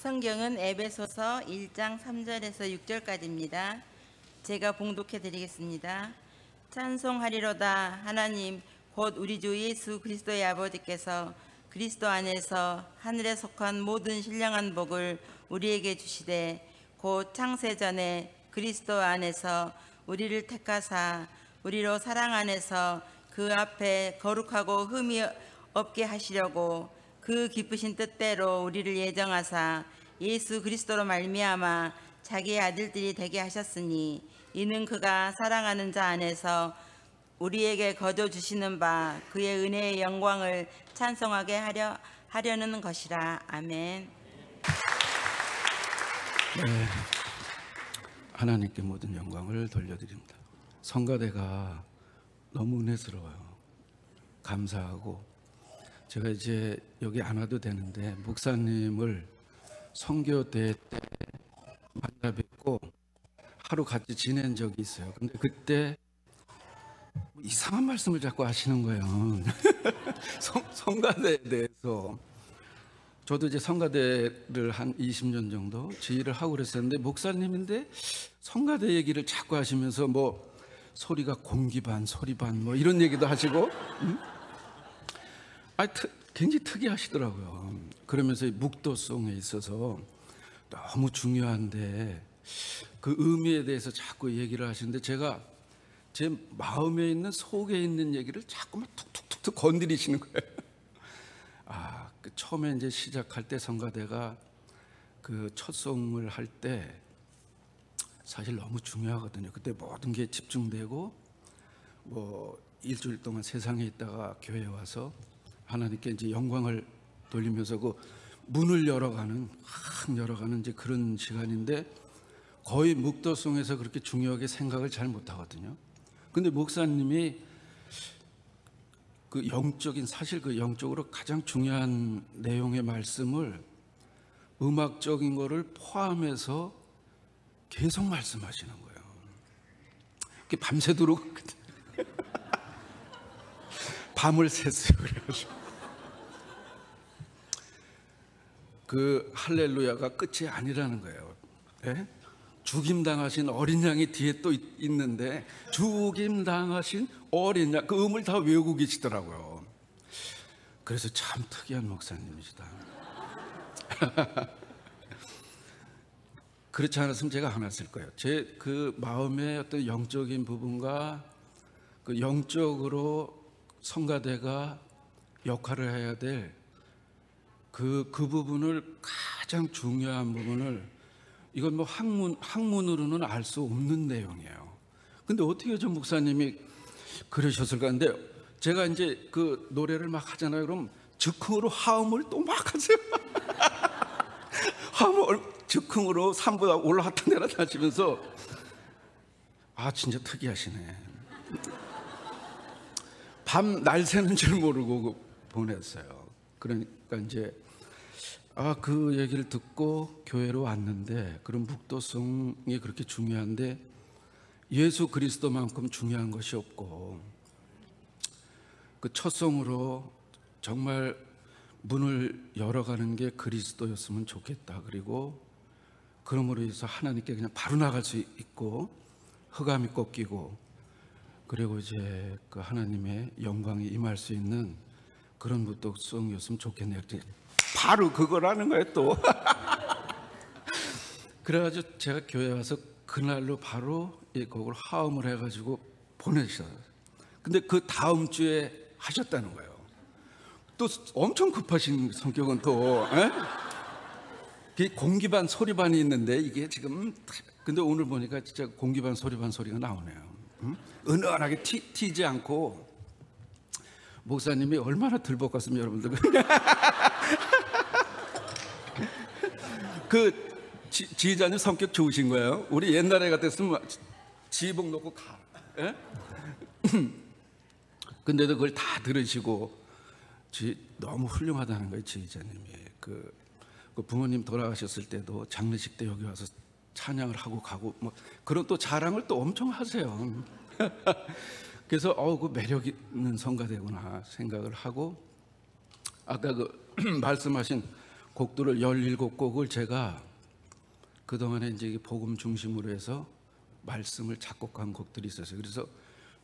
성경은 에베소서 1장 3절에서 6절까지입니다. 제가 봉독해 드리겠습니다. 찬송하리로다. 하나님 곧 우리 주 예수 그리스도의 아버지께서 그리스도 안에서 하늘에 속한 모든 신령한 복을 우리에게 주시되 곧 창세 전에 그리스도 안에서 우리를 택하사 우리로 사랑 안에서 그 앞에 거룩하고 흠이 없게 하시려고 그 기쁘신 뜻대로 우리를 예정하사 예수 그리스도로 말미암아 자기의 아들들이 되게 하셨으니 이는 그가 사랑하는 자 안에서 우리에게 거저 주시는 바 그의 은혜의 영광을 찬송하게 하려는 것이라. 아멘. 네, 하나님께 모든 영광을 돌려드립니다. 성가대가 너무 은혜스러워요. 감사하고, 제가 이제 여기 안 와도 되는데 목사님을 선교대 때 만나 뵙고 하루 같이 지낸 적이 있어요. 근데 그때 이상한 말씀을 자꾸 하시는 거예요. 성가대에 대해서. 저도 이제 성가대를 한 20년 정도 지휘를 하고 그랬었는데, 목사님인데 성가대 얘기를 자꾸 하시면서 뭐 소리가 공기 반 소리 반 뭐 이런 얘기도 하시고, 굉장히 특이하시더라고요. 그러면서 묵도송에 있어서 너무 중요한데 그 의미에 대해서 자꾸 얘기를 하시는데, 제가 제 마음에 있는 속에 있는 얘기를 자꾸만 툭툭툭툭 건드리시는 거예요. 그 처음에 이제 시작할 때 성가대가 그 첫 송을 할 때 사실 너무 중요하거든요. 그때 모든 게 집중되고 뭐 일주일 동안 세상에 있다가 교회에 와서 하나님께 이제 영광을 돌리면서 그 문을 열어가는 이제 그런 시간인데, 거의 묵도송에서 그렇게 중요하게 생각을 잘 못하거든요. 근데 목사님이 그 영적인, 사실 그 영적으로 가장 중요한 내용의 말씀을 음악적인 거를 포함해서 계속 말씀하시는 거예요. 그게 밤새도록 밤을 샜어요. 그래가지고 그 할렐루야가 끝이 아니라는 거예요. 네? 죽임당하신 어린 양이 뒤에 또 있는데, 죽임당하신 어린 양, 그 음을 다 외우고 계시더라고요. 그래서 참 특이한 목사님이시다. 그렇지 않았으면 제가 안 왔을 거예요. 제 그 마음의 어떤 영적인 부분과 그 영적으로 성가대가 역할을 해야 될 그 부분을, 가장 중요한 부분을, 이건 뭐 학문으로는 알 수 없는 내용이에요. 근데 어떻게 저 목사님이 그러셨을까? 근데 제가 이제 그 노래를 막 하잖아요. 그럼 즉흥으로 하음을 또 막 하세요. 하음을 즉흥으로 3보다 올라갔다 내려갔다 하시면서, 진짜 특이하시네. 밤 날 새는 줄 모르고 보냈어요. 그러니까 이제 그 얘기를 듣고 교회로 왔는데, 그런 묵도송이 그렇게 중요한데 예수 그리스도만큼 중요한 것이 없고, 그 첫 송으로 정말 문을 열어가는 게 그리스도였으면 좋겠다. 그리고 그러므로 해서 하나님께 그냥 바로 나갈 수 있고 흑암이 꺾이고, 그리고 이제 그 하나님의 영광이 임할 수 있는 그런 묵도송이었으면 좋겠네요. 바로 그거라는 거예요 또. 그래가지고 제가 교회 와서 그날로 바로 그걸 하음을 해가지고 보내셨어요. 근데 그 다음 주에 하셨다는 거예요. 또 엄청 급하신 성격은 또, 공기 반 소리 반이 있는데 이게 지금, 근데 오늘 보니까 진짜 공기 반 소리 반 소리가 나오네요. 은은하게 튀지 않고. 목사님이 얼마나 들볶았으면 여러분들. 그 지휘자님 성격 좋으신 거예요. 우리 옛날에 같았으면 지휘복 놓고 가. 근데도 그걸 다 들으시고 너무 훌륭하다는 거예요. 지휘자님이 그 부모님 돌아가셨을 때도 장례식 때 여기 와서 찬양을 하고 가고 뭐 그런 또 자랑을 또 엄청 하세요. 그래서 그 매력 있는 성가대구나 생각을 하고, 아까 그 말씀하신 곡들을 17곡을 제가 그동안에 이제 복음 중심으로 해서 말씀을 작곡한 곡들이 있었어요. 그래서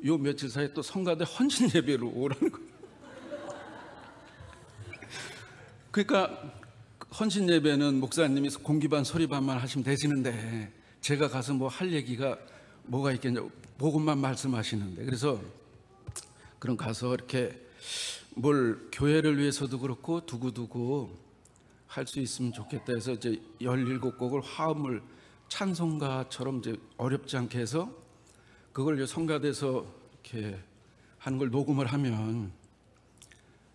요 며칠 사이에 또 성가대 헌신 예배로 오라는 거예요. 그러니까 헌신 예배는 목사님이 공기반 소리반만 하시면 되시는데 제가 가서 뭐 할 얘기가 뭐가 있겠냐고 복음만 말씀하시는데, 그래서 그럼 가서 이렇게 뭘 교회를 위해서도 그렇고 두고두고 할 수 있으면 좋겠다 해서 이제 17곡을 화음을 찬송가처럼 이제 어렵지 않게 해서 그걸 이제 성가대에서 이렇게 하는 걸 녹음을 하면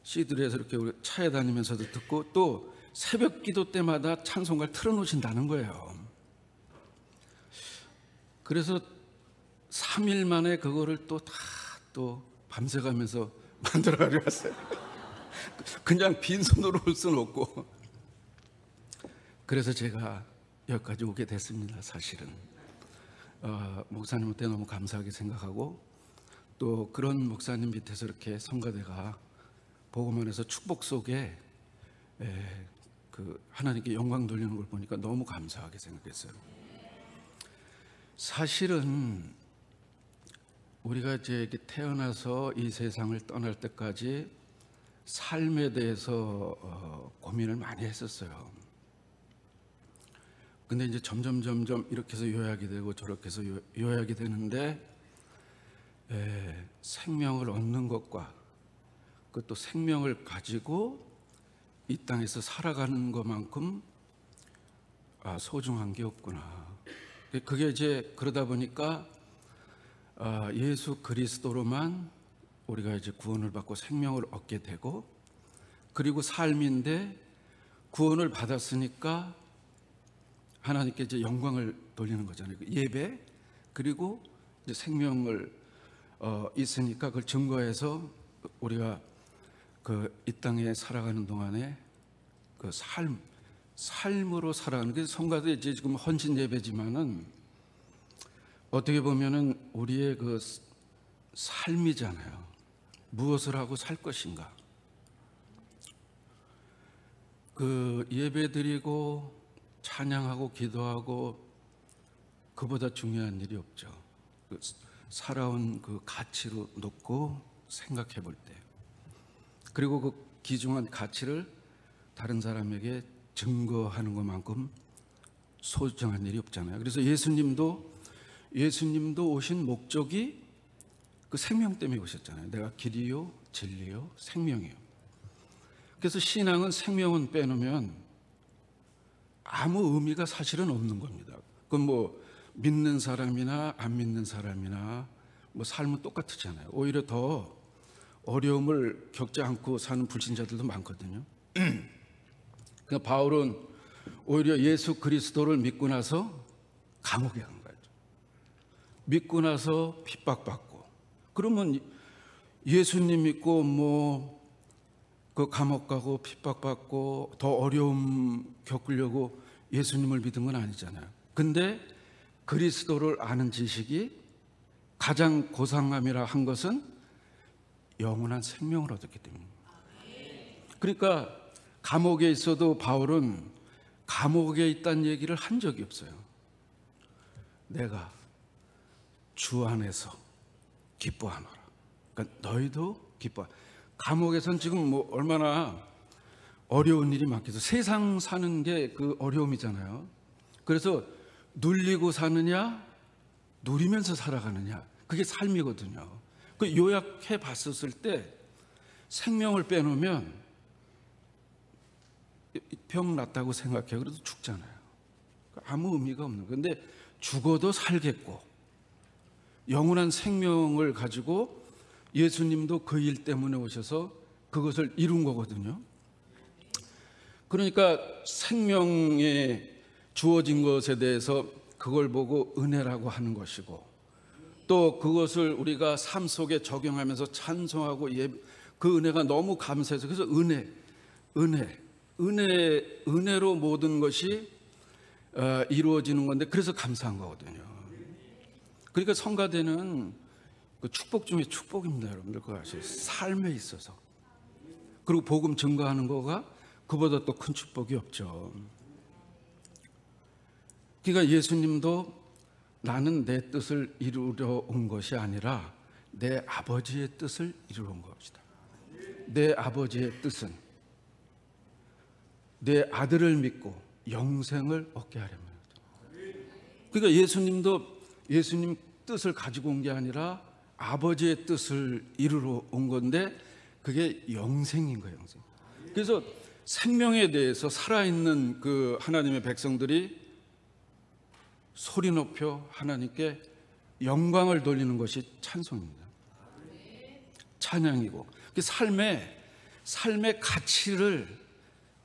CD에서 이렇게 우리 차에 다니면서도 듣고 또 새벽 기도 때마다 찬송가를 틀어놓으신다는 거예요. 그래서 3일 만에 그거를 또 다 또 밤새 가면서 만들어 가지고 왔어요. 그냥 빈손으로 올 수는 없고. 그래서 제가 여기까지 오게 됐습니다. 사실은 목사님한테 너무 감사하게 생각하고, 또 그런 목사님 밑에서 이렇게 성가대가 복음 안에서 축복 속에 그 하나님께 영광 돌리는 걸 보니까 너무 감사하게 생각했어요. 사실은 우리가 이제 태어나서 이 세상을 떠날 때까지 삶에 대해서 고민을 많이 했었어요. 근데 이제 점점 이렇게 해서 요약이 되고 저렇게 해서 요약이 되는데, 생명을 얻는 것과 그것도 생명을 가지고 이 땅에서 살아가는 것만큼 소중한 게 없구나. 그게 이제 그러다 보니까 예수 그리스도로만 우리가 이제 구원을 받고 생명을 얻게 되고, 그리고 삶인데 구원을 받았으니까 하나님께 이제 영광을 돌리는 거잖아요. 예배, 그리고 이제 생명을 있으니까 그걸 증거해서 우리가 그 이 땅에 살아가는 동안에 그 삶으로 살아가는 게 성가대 이제 지금 헌신 예배지만은 어떻게 보면은 우리의 그 삶이잖아요. 무엇을 하고 살 것인가. 그 예배드리고 찬양하고 기도하고 그보다 중요한 일이 없죠. 그 살아온 그 가치로 놓고 생각해 볼 때, 그리고 그 귀중한 가치를 다른 사람에게 증거하는 것만큼 소중한 일이 없잖아요. 그래서 예수님도 오신 목적이 그 생명 때문에 오셨잖아요. 내가 길이요 진리요 생명이요. 그래서 신앙은 생명은 빼놓으면 아무 의미가 사실은 없는 겁니다. 그건 뭐 믿는 사람이나 안 믿는 사람이나 뭐 삶은 똑같잖아요. 오히려 더 어려움을 겪지 않고 사는 불신자들도 많거든요. 그러니까 바울은 오히려 예수 그리스도를 믿고 나서 감옥에 간 거죠. 믿고 나서 핍박받고. 그러면 예수님 믿고 뭐 그 감옥 가고 핍박받고 더 어려움 겪으려고 예수님을 믿은 건 아니잖아요. 근데 그리스도를 아는 지식이 가장 고상함이라 한 것은 영원한 생명을 얻었기 때문입니다. 그러니까 감옥에 있어도 바울은 감옥에 있다는 얘기를 한 적이 없어요. 내가 주 안에서 기뻐하노라. 그러니까 너희도 기뻐. 감옥에선 지금 뭐 얼마나 어려운 일이 많겠어. 세상 사는 게 그 어려움이잖아요. 그래서 눌리고 사느냐, 누리면서 살아가느냐, 그게 삶이거든요. 그 요약해 봤었을 때 생명을 빼놓으면 병 났다고 생각해. 그래도 죽잖아요. 아무 의미가 없는 거예요. 근데 죽어도 살겠고 영원한 생명을 가지고 예수님도 그 일 때문에 오셔서 그것을 이룬 거거든요. 그러니까 생명에 주어진 것에 대해서 그걸 보고 은혜라고 하는 것이고, 또 그것을 우리가 삶 속에 적용하면서 찬송하고 그 은혜가 너무 감사해서, 그래서 은혜로 모든 것이 이루어지는 건데, 그래서 감사한 거거든요. 그러니까 성가대는 그 축복 중에 축복입니다. 여러분들 그거 아시죠? 삶에 있어서. 그리고 복음 증거하는 거가 그보다 또 큰 축복이 없죠. 그러니까 예수님도 나는 내 뜻을 이루려 온 것이 아니라 내 아버지의 뜻을 이루러 온 것이다. 내 아버지의 뜻은 내 아들을 믿고 영생을 얻게 하려면. 그러니까 예수님도 예수님 뜻을 가지고 온 게 아니라 아버지의 뜻을 이루러 온 건데 그게 영생인 거예요. 영생. 그래서 생명에 대해서 살아있는 그 하나님의 백성들이 소리 높여 하나님께 영광을 돌리는 것이 찬송입니다. 찬양이고 그 삶의 가치를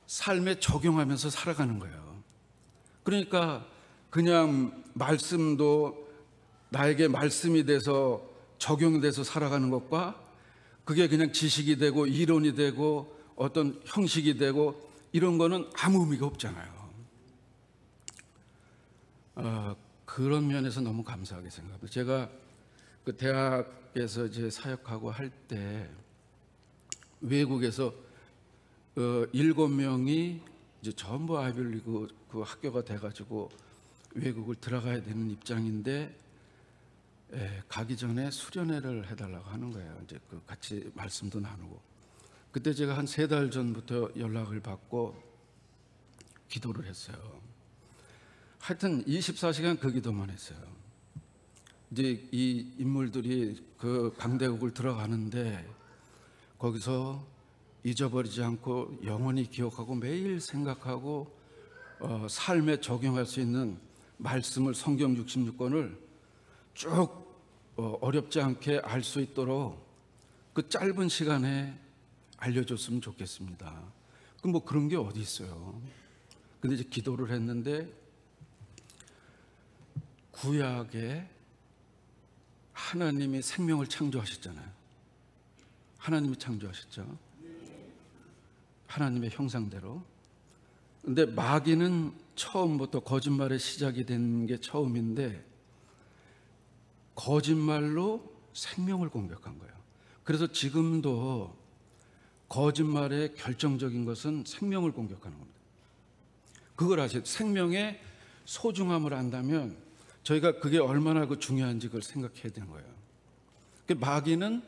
삶에 적용하면서 살아가는 거예요. 그러니까 그냥 말씀도 나에게 말씀이 돼서 적용돼서 살아가는 것과 그게 그냥 지식이 되고 이론이 되고 어떤 형식이 되고 이런 거는 아무 의미가 없잖아요. 그런 면에서 너무 감사하게 생각합니다. 제가 그 대학에서 이제 사역하고 할 때 외국에서 7명이 이제 전부 아이비리그 그 학교가 돼가지고 외국을 들어가야 되는 입장인데 가기 전에 수련회를 해달라고 하는 거예요. 이제 그 같이 말씀도 나누고 그때 제가 한 3달 전부터 연락을 받고 기도를 했어요. 하여튼 24시간 그 기도만 했어요. 이제 이 인물들이 그 강대국을 들어가는데 거기서 잊어버리지 않고 영원히 기억하고 매일 생각하고 삶에 적용할 수 있는 말씀을 성경 66권을 쭉 어렵지 않게 알 수 있도록 그 짧은 시간에 알려줬으면 좋겠습니다. 그 뭐 그런 게 어디 있어요. 근데 이제 기도를 했는데 구약에 하나님이 생명을 창조하셨잖아요. 하나님이 창조하셨죠. 하나님의 형상대로. 근데 마귀는 처음부터 거짓말의 시작이 된 게 처음인데 거짓말로 생명을 공격한 거예요. 그래서 지금도 거짓말의 결정적인 것은 생명을 공격하는 겁니다. 그걸 아세요? 생명의 소중함을 안다면 저희가 그게 얼마나 그 중요한지 그걸 생각해야 되는 거예요. 마귀는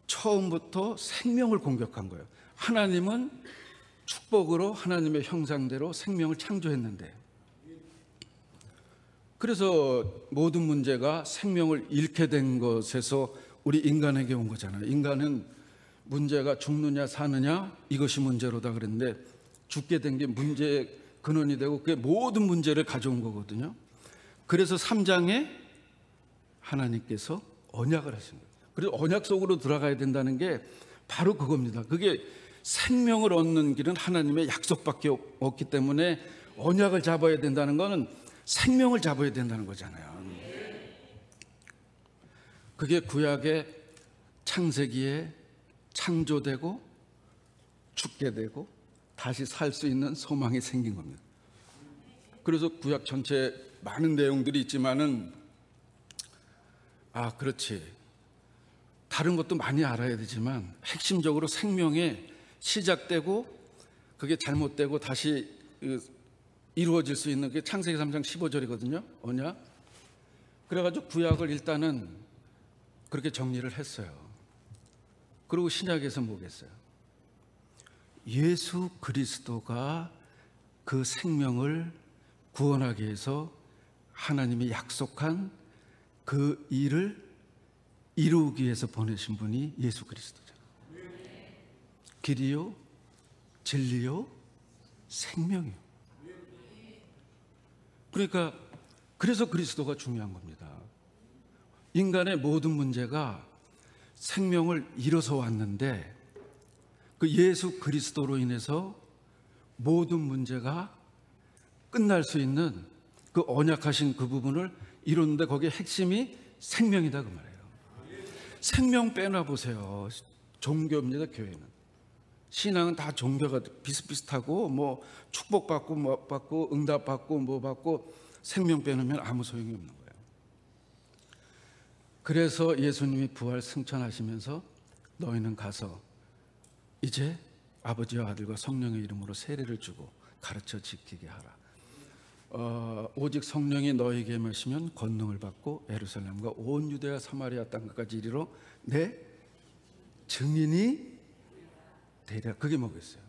처음부터 생명을 공격한 거예요. 하나님은 축복으로 하나님의 형상대로 생명을 창조했는데 그래서 모든 문제가 생명을 잃게 된 것에서 우리 인간에게 온 거잖아요. 인간은 문제가 죽느냐 사느냐 이것이 문제로다 그랬는데 죽게 된 게 문제의 근원이 되고 그게 모든 문제를 가져온 거거든요. 그래서 3장에 하나님께서 언약을 하신 거예요. 그래서 언약 속으로 들어가야 된다는 게 바로 그겁니다. 그게 생명을 얻는 길은 하나님의 약속밖에 없기 때문에 언약을 잡아야 된다는 것은 생명을 잡아야 된다는 거잖아요. 그게 구약의 창세기에 창조되고 죽게 되고 다시 살 수 있는 소망이 생긴 겁니다. 그래서 구약 전체 많은 내용들이 있지만은 그렇지. 다른 것도 많이 알아야 되지만 핵심적으로 생명에 시작되고 그게 잘못되고 다시 이루어질 수 있는 게 창세기 3장 15절이거든요. 언약. 그래가지고 구약을 일단은 그렇게 정리를 했어요. 그리고 신약에서 뭐겠어요? 예수 그리스도가 그 생명을 구원하기 위해서 하나님이 약속한 그 일을 이루기 위해서 보내신 분이 예수 그리스도잖아요. 길이요, 진리요, 생명이요. 그러니까 그래서 그리스도가 중요한 겁니다. 인간의 모든 문제가 생명을 잃어서 왔는데 그 예수 그리스도로 인해서 모든 문제가 끝날 수 있는 그 언약하신 그 부분을 이루는데 거기에 핵심이 생명이다 그 말이에요. 생명 빼놔 보세요. 종교입니다. 교회는. 신앙은 다 종교가 비슷비슷하고 뭐 축복받고 뭐 받고 응답받고 뭐 받고 생명 빼놓으면 아무 소용이 없는 거예요. 그래서 예수님이 부활 승천하시면서 너희는 가서 이제 아버지와 아들과 성령의 이름으로 세례를 주고 가르쳐 지키게 하라. 오직 성령이 너에게 임하시면 권능을 받고 예루살렘과 온 유대와 사마리아 땅까지 이르러 내 증인이 되리라. 그게 뭐겠어요?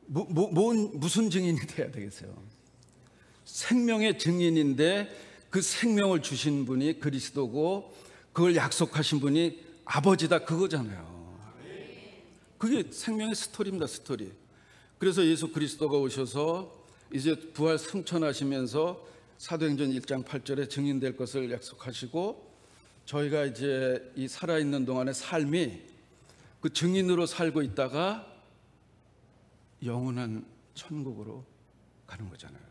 무슨 증인이 돼야 되겠어요? 생명의 증인인데 그 생명을 주신 분이 그리스도고 그걸 약속하신 분이 아버지다, 그거잖아요. 그게 생명의 스토리입니다, 스토리. 그래서 예수 그리스도가 오셔서 이제 부활 승천하시면서 사도행전 1장 8절에 증인될 것을 약속하시고, 저희가 이제 이 살아있는 동안의 삶이 그 증인으로 살고 있다가 영원한 천국으로 가는 거잖아요.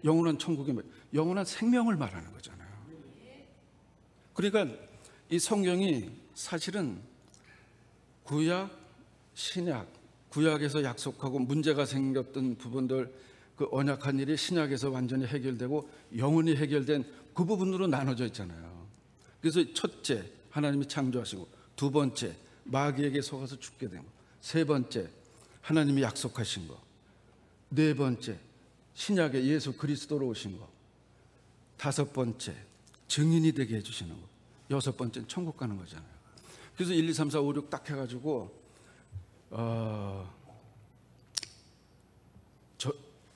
영원한 천국이 영원한 생명을 말하는 거잖아요. 그러니까 이 성경이 사실은 구약, 신약, 구약에서 약속하고 문제가 생겼던 부분들, 그 언약한 일이 신약에서 완전히 해결되고 영원히 해결된 그 부분으로 나눠져 있잖아요. 그래서 첫째, 하나님이 창조하시고, 두 번째, 마귀에게 속아서 죽게 된 거, 세 번째, 하나님이 약속하신 거, 네 번째, 신약에 예수 그리스도로 오신 거, 다섯 번째, 증인이 되게 해주시는 거, 여섯 번째는 천국 가는 거잖아요. 그래서 1, 2, 3, 4, 5, 6 딱 해가지고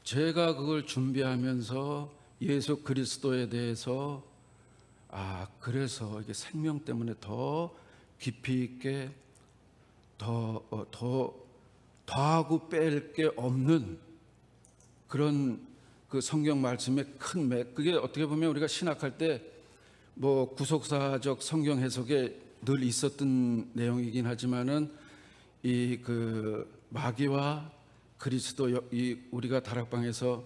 제가 그걸 준비하면서 예수 그리스도에 대해서 그래서 이게 생명 때문에 더 깊이 있게 더하고 뺄 게 없는 그런 그 성경 말씀의 큰 맥, 그게 어떻게 보면 우리가 신학할 때 뭐 구속사적 성경 해석에 늘 있었던 내용이긴 하지만은 이 그 마귀와 그리스도, 이 우리가 다락방에서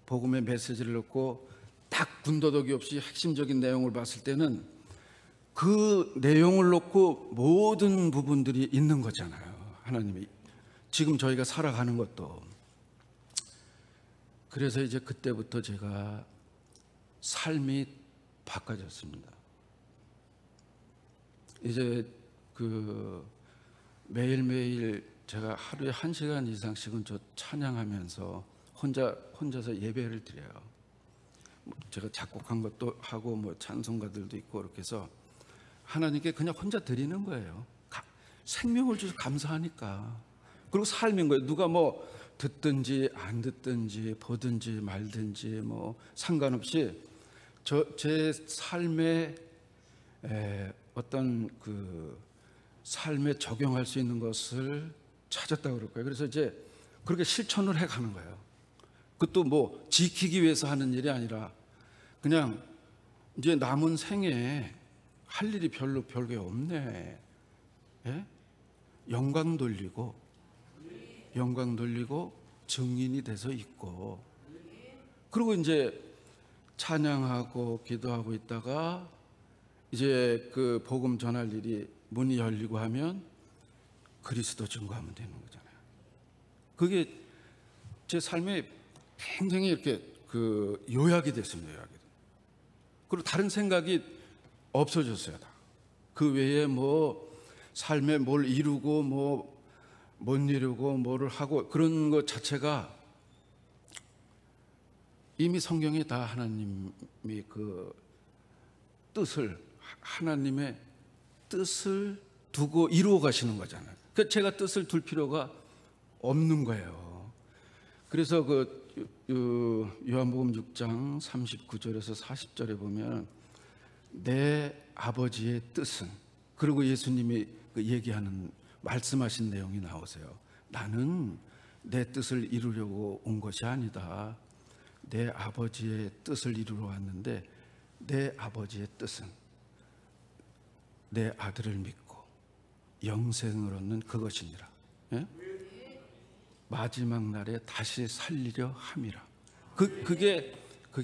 복음의 메시지를 넣고 딱 군더더기 없이 핵심적인 내용을 봤을 때는 그 내용을 놓고 모든 부분들이 있는 거잖아요. 하나님이 지금 저희가 살아가는 것도. 그래서 이제 그때부터 제가 삶이 바꿔졌습니다. 이제 그 매일매일 제가 하루에 1시간 이상씩은 저 찬양하면서 혼자서 예배를 드려요. 제가 작곡한 것도 하고 뭐 찬송가들도 있고, 그렇게 해서 하나님께 그냥 혼자 드리는 거예요. 생명을 주셔서 감사하니까. 그리고 삶인 거예요. 누가 뭐 듣든지 안 듣든지 보든지 말든지 뭐 상관없이 제 삶의 어떤 그 삶에 적용할 수 있는 것을 찾았다고 그럴 거예요. 그래서 이제 그렇게 실천을 해가는 거예요. 그것도 뭐 지키기 위해서 하는 일이 아니라 그냥 이제 남은 생에 할 일이 별게 없네. 예? 영광 돌리고 증인이 돼서 있고, 그리고 이제 찬양하고 기도하고 있다가 이제 그 복음 전할 일이 문이 열리고 하면 그리스도 증거하면 되는 거잖아요. 그게 제 삶에 굉장히 이렇게 그 요약이 됐습니다. 요약이. 그리고 다른 생각이 없어졌어요. 다. 그 외에 뭐 삶에 뭘 이루고 뭐 못 이루고 뭐를 하고 그런 것 자체가 이미 성경에 다 하나님이 그 뜻을, 하나님의 뜻을 두고 이루어 가시는 거잖아요. 그러니까 제가 뜻을 둘 필요가 없는 거예요. 그래서 그 요한복음 6장 39절에서 40절에 보면 내 아버지의 뜻은, 그리고 예수님이 그 얘기하는 말씀하신 내용이 나오세요. 나는 내 뜻을 이루려고 온 것이 아니다. 내 아버지의 뜻을 이루러 왔는데 내 아버지의 뜻은 내 아들을 믿고 영생을 얻는 그것이니라. 예? 마지막 날에 다시 살리려 함이라. 그게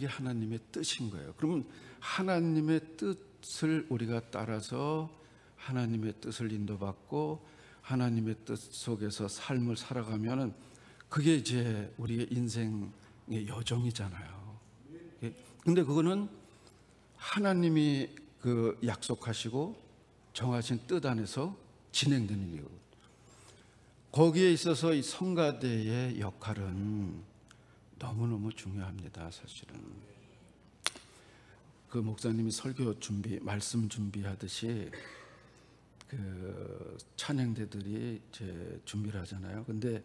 하나님의 뜻인 거예요. 그러면 하나님의 뜻을 우리가 따라서 하나님의 뜻을 인도받고 하나님의 뜻 속에서 삶을 살아가면은 그게 이제 우리의 인생의 여정이잖아요. 근데 그거는 하나님이 그 약속하시고 정하신 뜻 안에서 진행되는 일이고, 거기에 있어서 이 성가대의 역할은 너무너무 중요합니다. 사실은 그 목사님이 설교 준비, 말씀 준비하듯이 그 찬양대들이 이제 준비를 하잖아요. 근데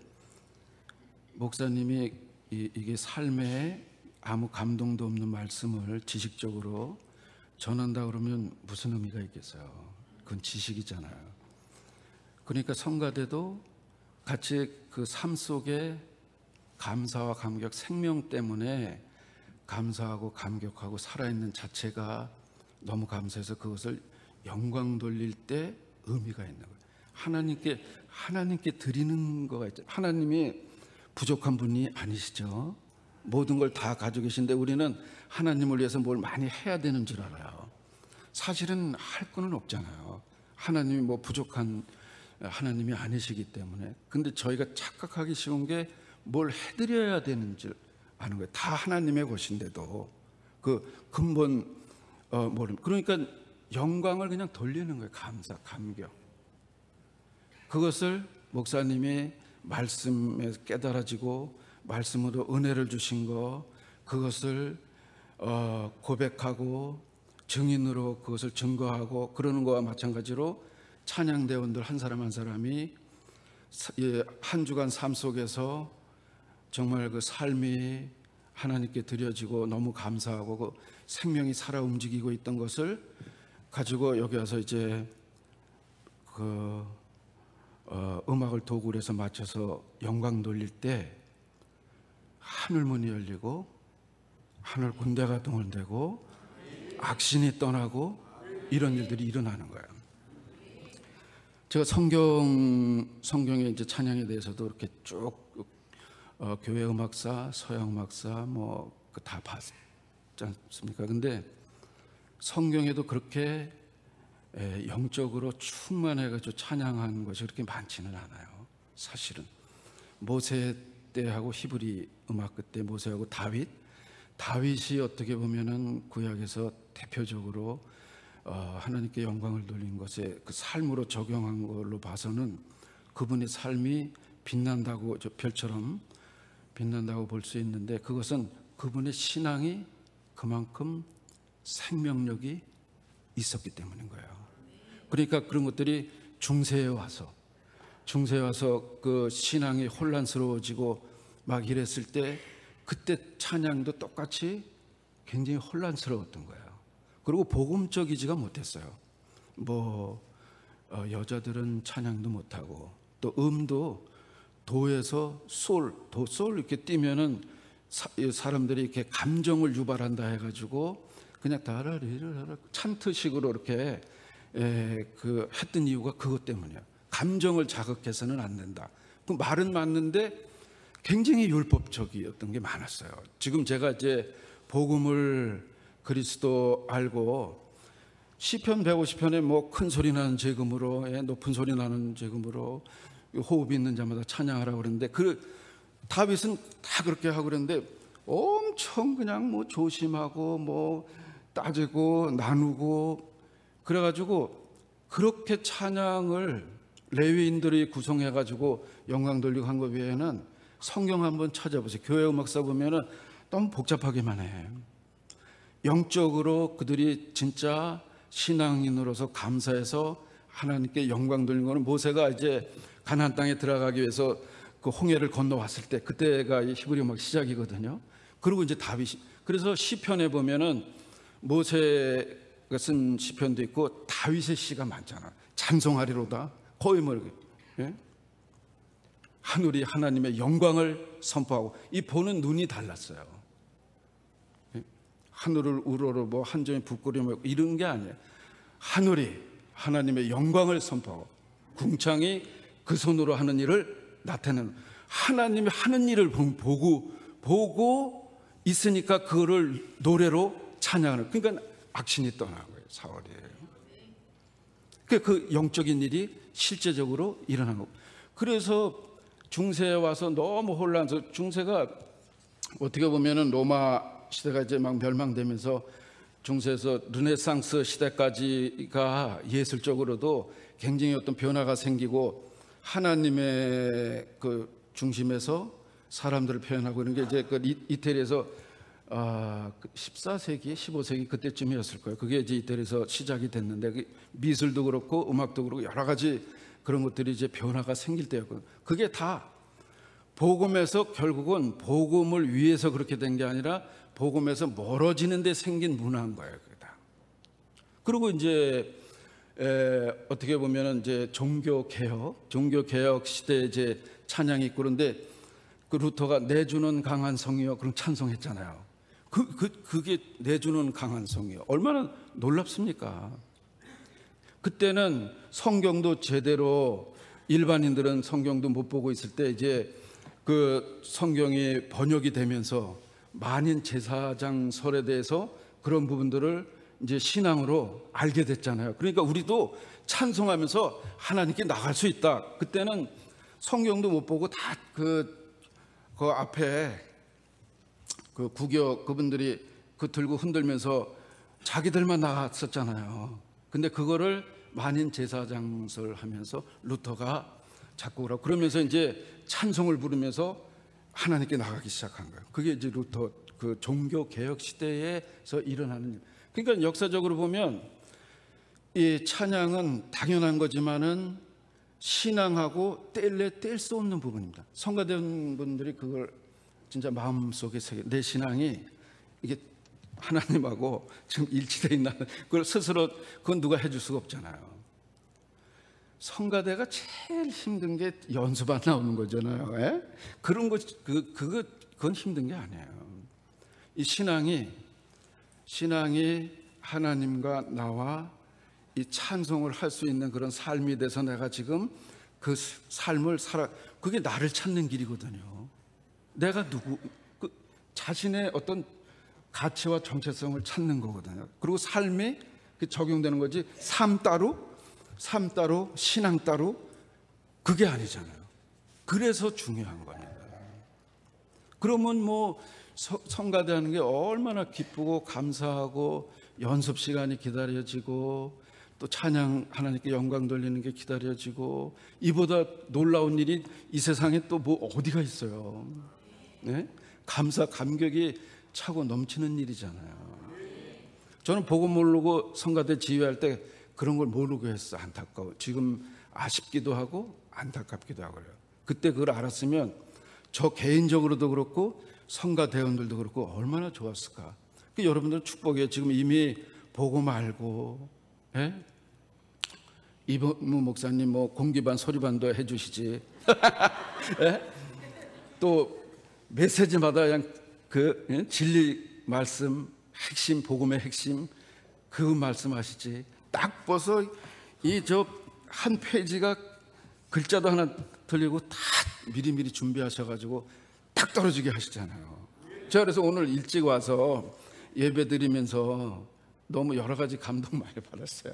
목사님이 이게 삶에 아무 감동도 없는 말씀을 지식적으로 전한다 그러면 무슨 의미가 있겠어요? 그건 지식이잖아요. 그러니까 성가대도 같이 그 삶 속에 감사와 감격, 생명 때문에 감사하고 감격하고 살아있는 자체가 너무 감사해서 그것을 영광 돌릴 때 의미가 있는 거예요. 하나님께 드리는 거가 있죠. 하나님이 부족한 분이 아니시죠. 모든 걸 다 가지고 계신데 우리는 하나님을 위해서 뭘 많이 해야 되는 줄 알아요. 사실은 할 거는 없잖아요. 하나님이 뭐 부족한 하나님이 아니시기 때문에. 근데 저희가 착각하기 쉬운 게 뭘 해드려야 되는 줄 아는 거예요. 다 하나님의 것인데도 그 근본 모름. 그러니까 영광을 그냥 돌리는 거예요. 감사, 감격. 그것을 목사님이 말씀에 깨달아지고 말씀으로 은혜를 주신 거, 그것을 고백하고 증인으로 그것을 증거하고 그러는 거와 마찬가지로 찬양대원들 한 사람 한 사람이 한 주간 삶 속에서 정말 그 삶이 하나님께 드려지고 너무 감사하고 그 생명이 살아 움직이고 있던 것을 가지고 여기 와서 이제 그 음악을 도구로 해서 맞춰서 영광 돌릴 때 하늘 문이 열리고 하늘 군대가 동원되고 악신이 떠나고 이런 일들이 일어나는 거예요. 제가 성경의 이제 찬양에 대해서도 이렇게 쭉 교회 음악사, 서양 음악사 뭐 다 봤지 않습니까? 근데 성경에도 그렇게 영적으로 충만해가지고 찬양한 것이 그렇게 많지는 않아요. 사실은 모세 때하고 히브리 음악 그때 모세하고 다윗이 어떻게 보면은 구약에서 대표적으로 하나님께 영광을 돌린 것에 그 삶으로 적용한 걸로 봐서는 그분의 삶이 빛난다고 저 별처럼 빛난다고 볼 수 있는데 그것은 그분의 신앙이 그만큼 생명력이 있었기 때문인 거예요. 그러니까 그런 것들이 중세에 와서 그 신앙이 혼란스러워지고 막 이랬을 때 그때 찬양도 똑같이 굉장히 혼란스러웠던 거예요. 그리고 복음적이지가 못했어요. 뭐 여자들은 찬양도 못하고 또 음도 도에서 솔 이렇게 뛰면은 사람들이 이렇게 감정을 유발한다 해가지고 그냥 다라리라라 찬트식으로 이렇게 그 했던 이유가 그것 때문이에요. 감정을 자극해서는 안 된다. 그 말은 맞는데 굉장히 율법적이었던 게 많았어요. 지금 제가 이제 복음을 그리스도 알고 시편 150편에 뭐 큰 소리 나는 재금으로 높은 소리 나는 재금으로 호흡이 있는 자마다 찬양하라고 그러는데 그 다윗은 다 그렇게 하고 그랬는데 엄청 그냥 뭐 조심하고 뭐 따지고 나누고 그래가지고 그렇게 찬양을 레위인들이 구성해가지고 영광 돌리고 한 것 외에는 성경 한번 찾아보세요. 교회 음악사 보면은 너무 복잡하기만 해. 영적으로 그들이 진짜 신앙인으로서 감사해서 하나님께 영광 돌린 거는 모세가 이제 가나안 땅에 들어가기 위해서 그 홍해를 건너왔을 때 그때가 히브리 음악 시작이거든요. 그리고 이제 다윗이 그래서 시편에 보면은 모세가 쓴 시편도 있고 다윗의 시가 많잖아. 찬송하리로다. 거의 뭐 예? 하늘이 하나님의 영광을 선포하고 이 보는 눈이 달랐어요. 예? 하늘을 우러러 뭐 한 점의 붓고리 뭐 이런 게 아니에요. 하늘이 하나님의 영광을 선포하고 궁창이 그 손으로 하는 일을 나타내는 하나님이 하는 일을 보고 있으니까 그거를 노래로 찬양하는 그러니까 악신이 떠난 거예요. 사월이 그 영적인 일이 실제적으로 일어난 거고 그래서 중세에 와서 너무 혼란해서 중세가 어떻게 보면은 로마 시대가 이제 막 멸망되면서 중세에서 르네상스 시대까지가 예술적으로도 굉장히 어떤 변화가 생기고 하나님의 그 중심에서 사람들을 표현하고 이런 게 이제 그 이태리에서 14세기, 15세기 그때쯤이었을 거예요. 그게 이제 이태리에서 시작이 됐는데 미술도 그렇고 음악도 그렇고 여러 가지 그런 것들이 이제 변화가 생길 때였거든요. 그게 다 복음에서 결국은 복음을 위해서 그렇게 된 게 아니라 복음에서 멀어지는 데 생긴 문화인 거예요. 그게 다. 그리고 이제 어떻게 보면은 이제 종교 개혁 시대에 이제 찬양이 있고 그런데 그 루터가 내주는 강한 성이요 그런 찬송했잖아요. 그게 내주는 강한 성이요. 얼마나 놀랍습니까? 그때는 성경도 제대로 일반인들은 성경도 못 보고 있을 때 이제 그 성경이 번역이 되면서 만인 제사장설에 대해서 그런 부분들을 이제 신앙으로 알게 됐잖아요. 그러니까 우리도 찬송하면서 하나님께 나갈 수 있다. 그때는 성경도 못 보고 다 그 앞에 그 구교 그분들이 그 들고 흔들면서 자기들만 나갔었잖아요. 근데 그거를 만인 제사장설 하면서 루터가 작곡을 하고 그러면서 이제 찬송을 부르면서 하나님께 나가기 시작한 거예요. 그게 이제 루터 그 종교 개혁 시대에서 일어나는 일. 그러니까 역사적으로 보면 이 찬양은 당연한 거지만은 신앙하고 뗄 수 없는 부분입니다. 성가된 분들이 그걸 진짜 마음속에 새겨 내 신앙이 이게 하나님하고 지금 일치되어 있나 그걸 스스로 그건 누가 해줄 수가 없잖아요. 성가대가 제일 힘든 게 연습 안 나오는 거잖아요. 에? 그런 거 그건 힘든 게 아니에요. 이 신앙이 하나님과 나와 이 찬송을 할 수 있는 그런 삶이 돼서 내가 지금 그 삶을 그게 나를 찾는 길이거든요. 내가 그 자신의 어떤 가치와 정체성을 찾는 거거든요. 그리고 삶이 적용되는 거지 삶 따로 신앙 따로 그게 아니잖아요. 그래서 중요한 겁니다. 그러면 뭐 성가대하는 게 얼마나 기쁘고 감사하고 연습 시간이 기다려지고 또 찬양 하나님께 영광 돌리는 게 기다려지고 이보다 놀라운 일이 이 세상에 또 뭐 어디가 있어요. 네? 감사 감격이 차고 넘치는 일이잖아요. 저는 복음 모르고 성가대 지휘할 때 그런 걸 모르고 했어. 안타까워. 지금 아쉽기도 하고 안타깝기도 하고요. 그때 그걸 알았으면 저 개인적으로도 그렇고 성가대원들도 그렇고 얼마나 좋았을까. 여러분들 축복이에요. 지금 이미 복음 알고 이범무 목사님 뭐 공기반 소리반도 해주시지. 또 메시지마다 그냥 그 진리 말씀 핵심 복음의 핵심 그 말씀하시지. 딱 봐서 이 저 한 페이지가 글자도 하나 틀리고 다 미리미리 준비하셔가지고 딱 떨어지게 하시잖아요. 제가 그래서 오늘 일찍 와서 예배 드리면서 너무 여러 가지 감동 많이 받았어요.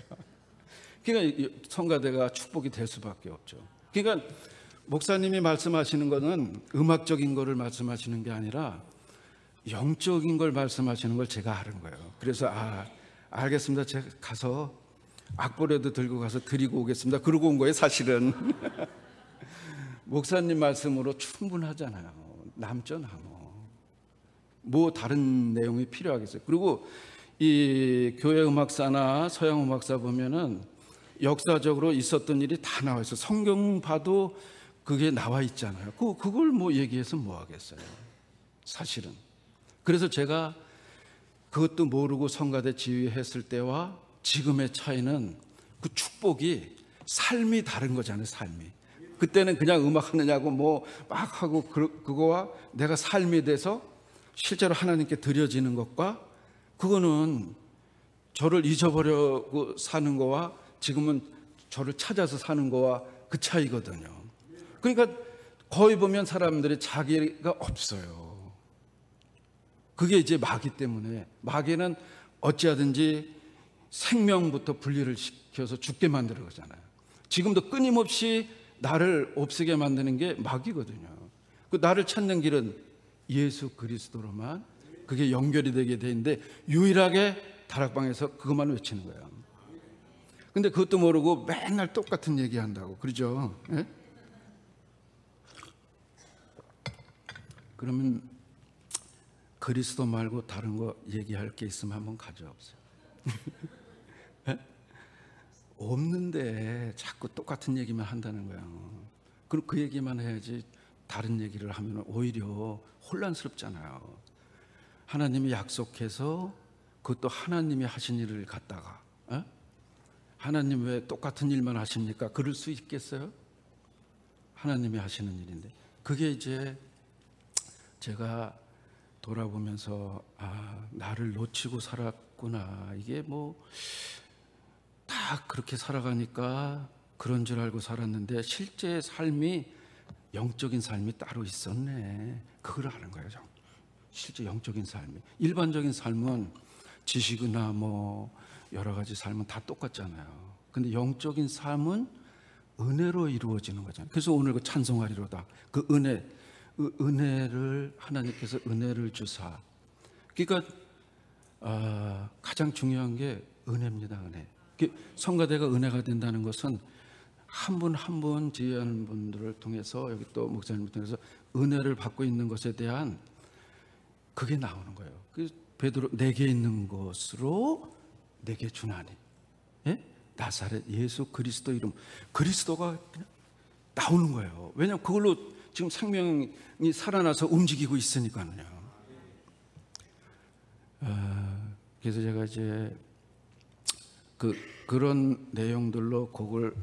그러니까 성가대가 축복이 될 수밖에 없죠. 그러니까 목사님이 말씀하시는 거는 음악적인 거를 말씀하시는 게 아니라 영적인 걸 말씀하시는 걸 제가 아는 거예요. 그래서 알겠습니다. 제가 가서 악보라도 들고 가서 드리고 오겠습니다. 그러고 온 거예요 사실은. 목사님 말씀으로 충분하잖아요. 남죠 남어. 뭐 다른 내용이 필요하겠어요. 그리고 이 교회 음악사나 서양 음악사 보면은 역사적으로 있었던 일이 다 나와 있어요. 성경 봐도 그게 나와 있잖아요. 그걸 뭐 얘기해서 뭐 하겠어요. 사실은. 그래서 제가 그것도 모르고 성가대 지휘했을 때와 지금의 차이는 그 축복이 삶이 다른 거잖아요. 삶이. 그때는 그냥 음악 하느냐고 뭐 막 하고 그거와 내가 삶이 돼서 실제로 하나님께 드려지는 것과 그거는 저를 잊어버리고 사는 거와 지금은 저를 찾아서 사는 거와 그 차이거든요. 그러니까 거의 보면 사람들이 자기가 없어요. 그게 이제 마귀 때문에. 마귀는 어찌하든지 생명부터 분리를 시켜서 죽게 만드는 거잖아요. 지금도 끊임없이 나를 없애게 만드는 게 마귀거든요. 그 나를 찾는 길은 예수 그리스도로만 그게 연결이 되게 돼 있는데 유일하게 다락방에서 그것만 외치는 거예요. 근데 그것도 모르고 맨날 똑같은 얘기한다고 그러죠. 예? 그러면 그리스도 말고 다른 거 얘기할 게 있으면 한번 가져오세요. 없는데 자꾸 똑같은 얘기만 한다는 거예요. 그럼 그 얘기만 해야지 다른 얘기를 하면 오히려 혼란스럽잖아요. 하나님이 약속해서 그것도 하나님이 하신 일을 갖다가 하나님 왜 똑같은 일만 하십니까? 그럴 수 있겠어요? 하나님이 하시는 일인데 그게 이제 제가 돌아보면서 나를 놓치고 살았구나. 이게 뭐 다 그렇게 살아가니까 그런 줄 알고 살았는데 실제 삶이 영적인 삶이 따로 있었네. 그걸 아는 거예요. 실제 영적인 삶이. 일반적인 삶은 지식이나 뭐 여러 가지 삶은 다 똑같잖아요. 근데 영적인 삶은 은혜로 이루어지는 거잖아요. 그래서 오늘 그 찬송하리로다. 그 은혜를 하나님께서 은혜를 주사. 그러니까 가장 중요한 게 은혜입니다. 은혜. 성가대가 은혜가 된다는 것은 한 분 한 분 지휘하는 분들을 통해서 여기 또 목사님을 통해서 은혜를 받고 있는 것에 대한 그게 나오는 거예요. 그 베드로 내게 있는 것으로 내게 주나니, 나사렛 예수 그리스도 이름, 그리스도가 그냥 나오는 거예요. 왜냐하면 그걸로 지금 생명이 살아나서 움직이고 있으니까요. 그래서 제가 이제 그런 내용들로 곡을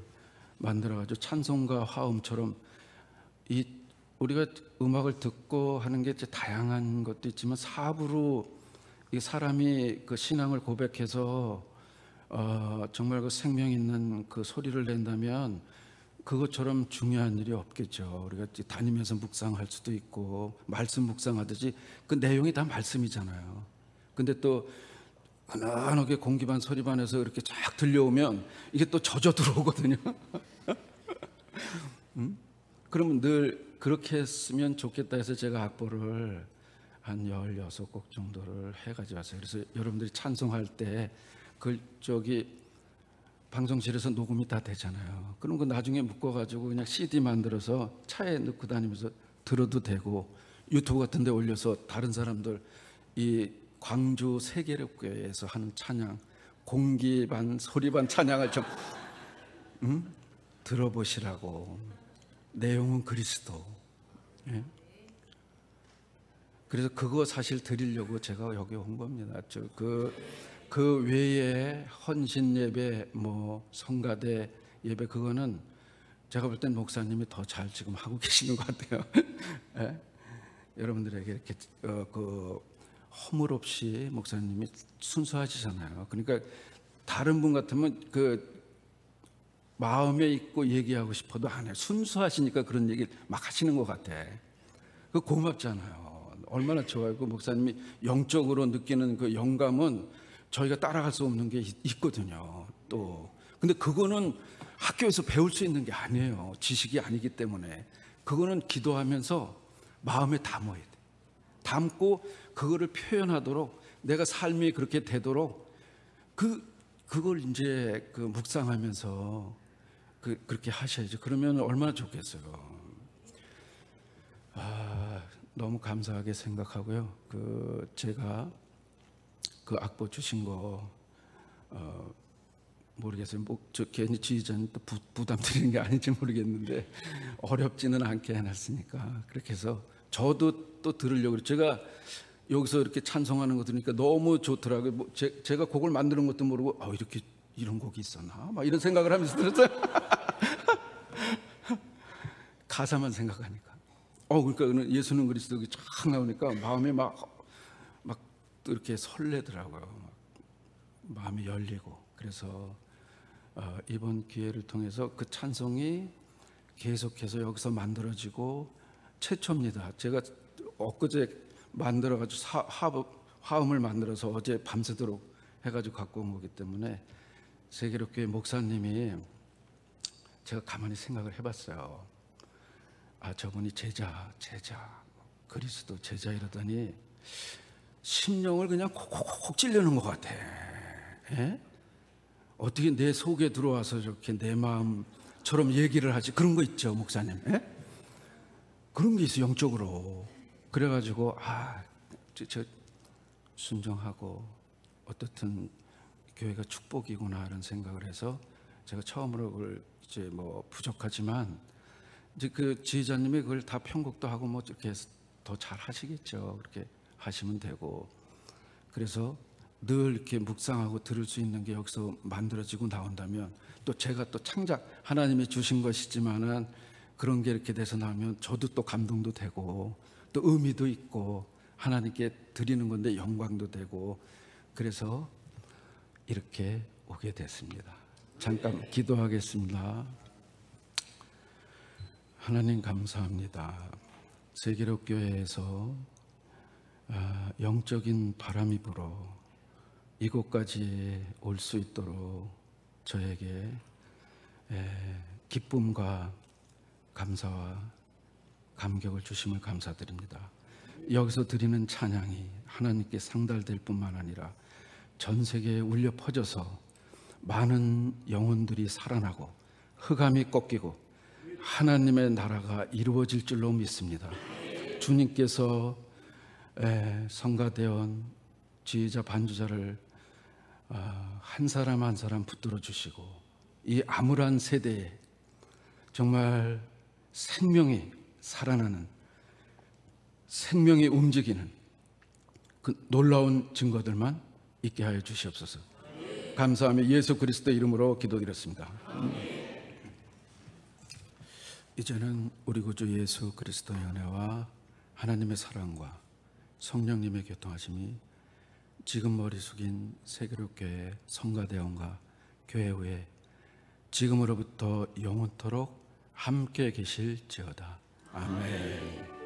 만들어가지고 찬송가 화음처럼 우리가 음악을 듣고 하는 게 이제 다양한 것도 있지만 사부로 이 사람이 그 신앙을 고백해서 정말 그 생명 있는 그 소리를 낸다면 그것처럼 중요한 일이 없겠죠. 우리가 다니면서 묵상할 수도 있고 말씀 묵상하듯이 그 내용이 다 말씀이잖아요. 근데 또 은은하게 공기반 소리반에서 이렇게 쫙 들려오면 이게 또 젖어 들어오거든요. 그러면 늘 그렇게 했으면 좋겠다 해서 제가 악보를 한 16곡 정도를 해가지고 왔어요. 그래서 여러분들이 찬송할 때 저기 방송실에서 녹음이 다 되잖아요. 그럼 그 나중에 묶어가지고 그냥 CD 만들어서 차에 넣고 다니면서 들어도 되고 유튜브 같은 데 올려서 다른 사람들 이 광주 세계력교회에서 하는 찬양 공기 반 소리 반 찬양을 좀 들어보시라고. 내용은 그리스도. 그래서 그거 사실 드리려고 제가 여기 온 겁니다. 그 외에 헌신 예배, 뭐 성가대 예배 그거는 제가 볼 땐 목사님이 더 잘 지금 하고 계시는 것 같아요. 여러분들에게 이렇게 허물 없이 목사님이 순수하시잖아요. 그러니까 다른 분 같으면 마음에 있고 얘기하고 싶어도 안 해요. 순수하시니까 그런 얘기를 막 하시는 것 같아. 그 고맙잖아요. 얼마나 좋아요. 그 목사님이 영적으로 느끼는 그 영감은 저희가 따라갈 수 없는 게 있거든요. 또 근데 그거는 학교에서 배울 수 있는 게 아니에요. 지식이 아니기 때문에 그거는 기도하면서 마음에 담아야 돼. 담고 그거를 표현하도록 내가 삶이 그렇게 되도록 그걸 이제 묵상하면서 그렇게 하셔야죠. 그러면 얼마나 좋겠어요. 너무 감사하게 생각하고요. 제가 그 악보 주신 거 모르겠어요. 저 괜히 지휘자님 또 부담 드리는 게 아닌지 모르겠는데 어렵지는 않게 해놨으니까 그렇게 해서 저도 또 들으려고 제가 여기서 이렇게 찬송하는 거 들으니까 너무 좋더라고요. 제가 곡을 만드는 것도 모르고 이렇게 이런 곡이 있었나 막 이런 생각을 하면서 들었어요. 가사만 생각하니까 그러니까 예수는 그리스도 쫙 나오니까 마음이 막 이렇게 설레더라고요. 마음이 열리고 그래서 이번 기회를 통해서 그 찬송이 계속해서 여기서 만들어지고 최초입니다. 제가 엊그제 만들어가지고 화음을 만들어서 어제 밤새도록 해가지고 갖고 온 거기 때문에 세계력교회 목사님이 제가 가만히 생각을 해봤어요. 저분이 제자 그리스도 제자 이러더니 심령을 그냥 콕콕콕 찔르는 것 같아. 어떻게 내 속에 들어와서 저렇게 내 마음처럼 얘기를 하지? 그런 거 있죠 목사님. 그런 게 있어 영적으로. 그래가지고 저 순종하고 어떻든 교회가 축복이구나 이런 생각을 해서 제가 처음으로 그걸 이제 뭐 부족하지만 이제 그 지휘자님이 그걸 다 편곡도 하고 뭐 이렇게 더 잘 하시겠죠. 그렇게 하시면 되고, 그래서 늘 이렇게 묵상하고 들을 수 있는 게 여기서 만들어지고 나온다면, 또 제가 또 창작 하나님이 주신 것이지만은 그런 게 이렇게 돼서 나오면 저도 또 감동도 되고 또 의미도 있고 하나님께 드리는 건데 영광도 되고, 그래서 이렇게 오게 됐습니다. 잠깐 기도하겠습니다. 하나님 감사합니다. 세계로교회에서 영적인 바람이 불어 이곳까지 올 수 있도록 저에게 기쁨과 감사와 감격을 주심을 감사드립니다. 여기서 드리는 찬양이 하나님께 상달될 뿐만 아니라 전 세계에 울려 퍼져서 많은 영혼들이 살아나고 흑암이 꺾이고 하나님의 나라가 이루어질 줄로 믿습니다. 주님께서 성가대원 지휘자 반주자를 한 사람 한 사람 붙들어 주시고 이 암울한 세대에 정말 생명이 살아나는, 생명이 움직이는 그 놀라운 증거들만 있게 하여 주시옵소서. 감사하며 예수 그리스도 이름으로 기도드렸습니다. 이제는 우리 구주 예수 그리스도의 은혜와 하나님의 사랑과 성령님의 교통하심이 지금 머리 숙인 세계로교회 성가대원과 교회 후에 지금으로부터 영원토록 함께 계실지어다. 아멘.